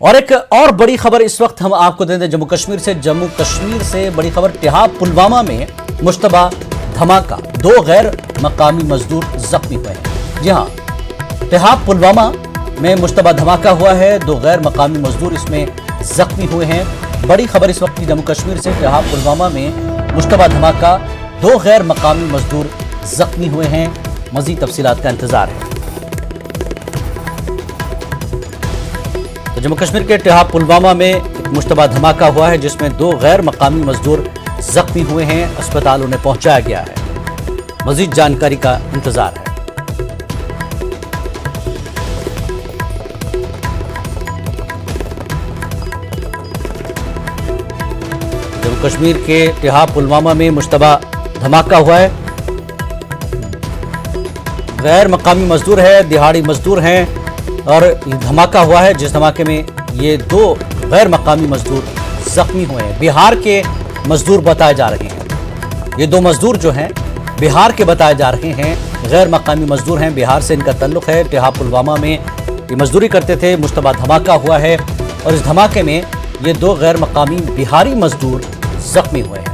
और एक और बड़ी खबर इस वक्त हम आपको दे दें जम्मू कश्मीर से बड़ी खबर। तिहाब पुलवामा में मुश्तबा धमाका, 2 गैर मकामी मजदूर जख्मी हुए हैं। जी हां, तिहाब पुलवामा में मुश्तबा धमाका हुआ है, 2 गैर मकामी मजदूर इसमें जख्मी हुए हैं। बड़ी खबर इस वक्त की जम्मू कश्मीर से, तिहाब पुलवामा में मुश्तबा धमाका, 2 गैर मकामी मजदूर जख्मी हुए हैं। मजीद तफसीलात का इंतजार है। तो जम्मू कश्मीर के तिहाब पुलवामा में एक मुश्तबा धमाका हुआ है जिसमें 2 गैर मकामी मजदूर जख्मी हुए हैं। अस्पताल उन्हें पहुंचाया गया है। मजीद जानकारी का इंतजार है। जम्मू कश्मीर के तिहाब पुलवामा में मुश्तबा धमाका हुआ है। गैर मकामी मजदूर है, दिहाड़ी मजदूर हैं और ये धमाका हुआ है जिस धमाके में ये 2 गैर मकामी मजदूर जख्मी हुए हैं। बिहार के मजदूर बताए जा रहे हैं। ये 2 मजदूर जो हैं बिहार के बताए जा रहे हैं, गैर मकामी मजदूर हैं, बिहार से इनका ताल्लुक है। तिहाब पुलवामा में ये मजदूरी करते थे। मुश्तबा धमाका हुआ है और इस धमाके में ये 2 गैर मकामी बिहारी मजदूर जख्मी हुए हैं।